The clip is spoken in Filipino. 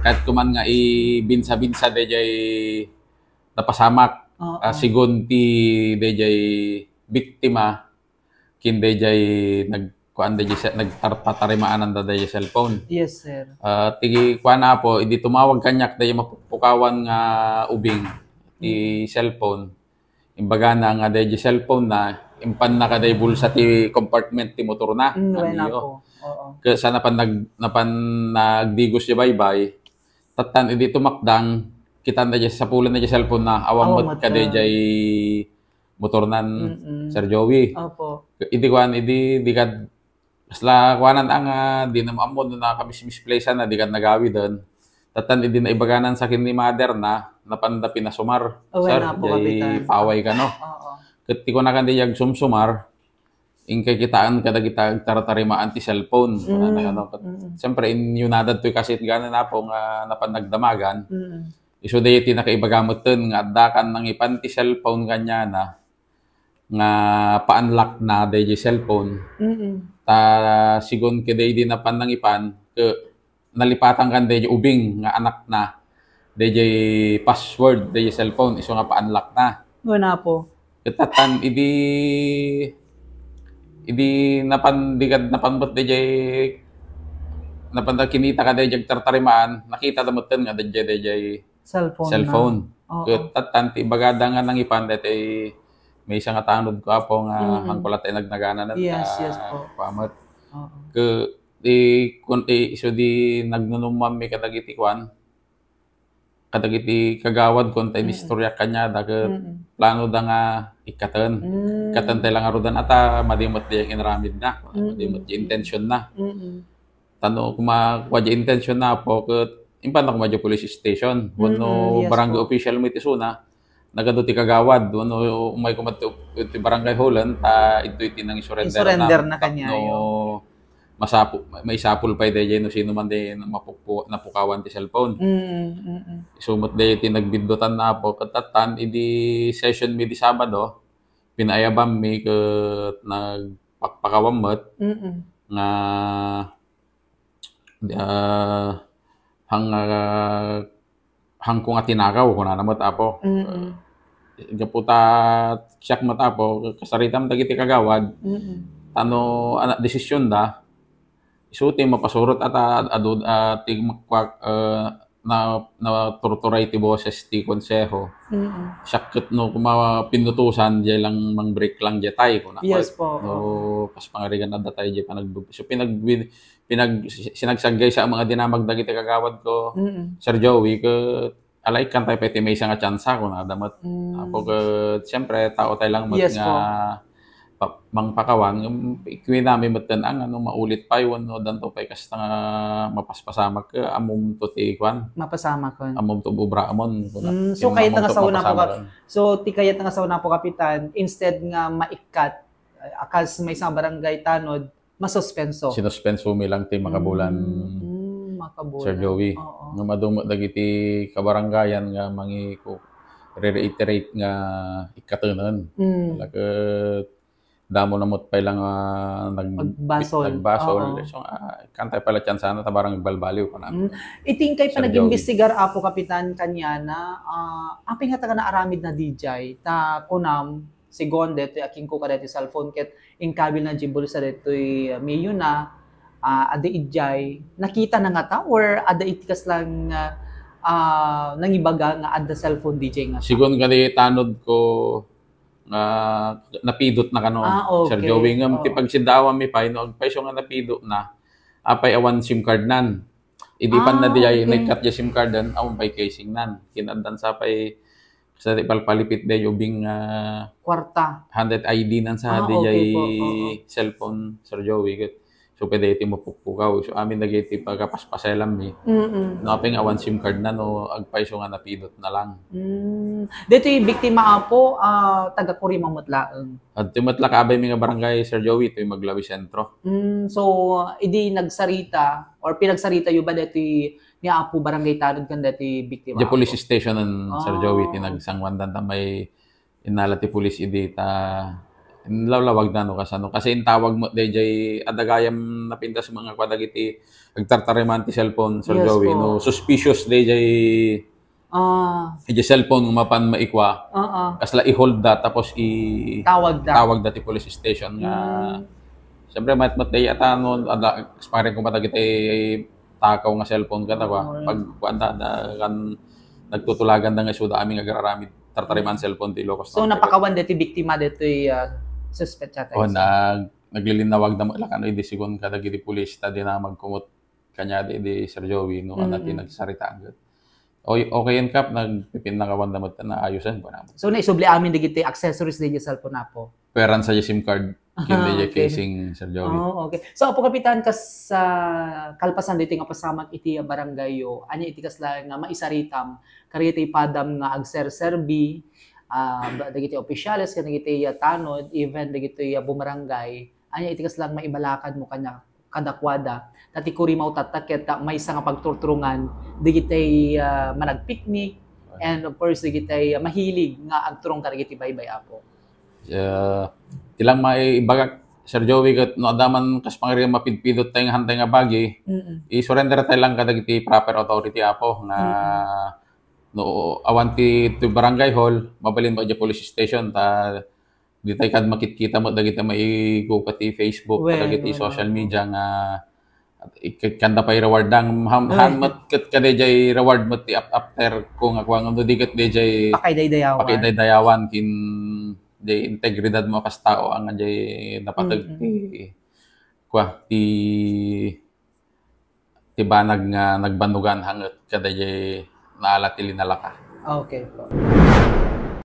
kahit kuman nga ibinsa-binsa dejay napasamak sigon ti dejay biktima kin dejay nagkuan dejay nagtatarimaan da dejay cellphone. Yes, sir. Tigi kuan na po idi tumawag kanyak dejay mapukawan nga ubing ti cellphone. Imbaga na nga dejay cellphone na impan na kaday bulsa ti compartment ti motor na. Wala po. Kasi napan nagdigos di baybay. Tatan idi tumakdang kita na sa pulan na cellphone na awang mat kaday jay motor nan Sir Joey. Opo. Idi kuan idi kad sla kuanan ang di na maamod na kami misplace na di kad nagawi don. Tatan idi na ibaganan sa kin ni mother na napanda pinasumar. Sir, jay paway ka no. Ket ko na kan di yag sumsumar. Ingkay kitaan kada kita taratarimaan ti cellphone. Siyempre, inyunadad to'y kasit gana na po nga napanagdamagan. Iso dahi ti nakaibagamot ton nga dakan nang ipan ti cellphone kanya na nga pa-unlock na dahi cellphone. Ta sigon kaday di napan nang ipan nalipatan kan dahi ubing nga anak na dahi password dahi cellphone. Iso nga pa-unlock na. Wala po. Ketatan, idi napanbot dejay kinita ka dejay tartarimaan nakita damoten nga dejay cellphone. Tatan ti bagada nga nang ipan dete may isang tanod ko apo nga mangkulat ay nagnagana na yes po pamot ke di iso di nagnunumam mi kadagiti kwan kadagiti kagawad kon tay istorya kanya daket plano da nga ikaten tay lang arudan ata madimot di inramid na madimot di intention na tano kuma kwa di intention na po ket impan ako madyo police station wano barangay official mo itisuna nagado ti kagawad wano umay kumat ti barangay holan ta iti nang surrender na kanya no may sapul pa dayay no sino man day napukawan ti cellphone. Sumot day ti nagbiddotan na po katatan idi session mi di Sabado pinayabam mi ket nagpakawammet nga hang ko nga tinakaw kuna namot apo. Gaputa siyak mata apo kasaritam dagiti kagawad. Tano anak desisyon da isuti mapasurot at tigmakwak na torturay ti boses ti konseho. Syakit no pinutusan jay lang mang break lang jatay ko na. Yes po. No pas pangarigan na datay jay panag so sinagsagay sa mga dinamag dagiti kagawad ko. Sir Joey ke alay kan tay peti may isang tsansa ko na damat. Apo ke siyempre tao tay lang mat nga mangpakawan kuwi namin meten ang ano maulit pa yon no danto pay kasta nga mapaspasamak ke amom to ti kwan mapasamak kon amom to bubra amon so kayat nga sauna po so ti kayat nga sauna po kapitan instead nga maikat akas may isang barangay tanod masuspenso sinuspenso mi lang ti makabulan Sir Joey nga madumot dagiti kabarangayan nga mangi ko reiterate nga ikatenon laket damo namot pa lang nagbasol. So, kantay pala tiyan sana tabarang balbaliw ko na. Itingkay pa nag-investigar apo kapitan kanya na aping nga taga na aramid na DJ ta kunam sigon dito aking ko kadeti cellphone ket ingkabil na jibol sa dito mayo na ada ijay nakita na nga ta or ada itikas lang nangibaga nga ada cellphone DJ nga. Sigon kani tanod ko napidot na kano Sir Joey ngam ti pagsindawa mi pay no agpaiso nga napidot na apay awan SIM card nan idipan na diay nagkat ya SIM card dan awan pay casing nan kinaddan sa pay sa palpalipit day ubing kwarta 100 ID nan sa diay cellphone Sir Joey so pwede iti mapupukaw so amin nagiti pagkapaspaselam mi no aping awan SIM card na no agpaiso nga napidot na lang dito yung biktima apo taga Kurimang Matlaeng at timatla kaabay mi nga barangay Sir Joey ito yung Maglawi Sentro so idi nagsarita or pinagsarita yu ba dito ni apo barangay tanod kan dito biktima di police station ng Sir Joey tinagsangwandan ta may inala ti police idi ta Lawlawag na no kasano kasi in tawag mo DJ adagayam napinta sa mga kwadagiti agtartariman ti cellphone Sir Yes Joey po. no suspicious DJ cellphone mapan maikwa kasla i-hold da tapos tawag da ti police station nga siyempre matmat day atanon ada expiring ko matagiti takaw nga cellphone kada pag kuanda da kan nagtutulagan da nga suda aming agararamid tartariman cellphone ti Ilocos. So napakawan deti biktima detoy suspect chat. Naglilinawag na maglakano di sigon kada gidi pulis ta di na magkumot kanya di Sir Joey no natin nagsarita agad. Okay yan kap nagpipin na kawan damot na ayusan ko na. So naisubli amin digiti accessories di cellphone na po. Peran sa SIM card kindi casing Sir Joey. Okay. So apo kapitan kas sa kalpasan dito nga pasamak iti barangay yo anya iti kasla nga maisaritam kariti padam nga agserserbi dagiti opisyales kan dagiti tanod even dagiti bumarangay anya itikas lang maibalakad mo kanya kadakwada tati kuri mau tataket may nga pagturturungan dagiti managpiknik and of course dagiti mahilig nga agturong kadagiti baybay apo. Tilang maibagak Sir Joey kat no adaman kas pangari mapidpidot tayong hantay nga bagi i-surrender tayo lang kadagiti proper authority apo nga no awanti to barangay hall mabalin mo di police station ta di tay kad makikita mo dagiti maigo pati Facebook dagiti social media nga kanda pay reward dang hanmat ket kadejay reward mo ti after kung akwang no diget dejay pakidaydayawan kin di integridad mo kas tao ang jay napatag ti banag nga nagbanugan hanget kadejay naalati linalaka. Okay po.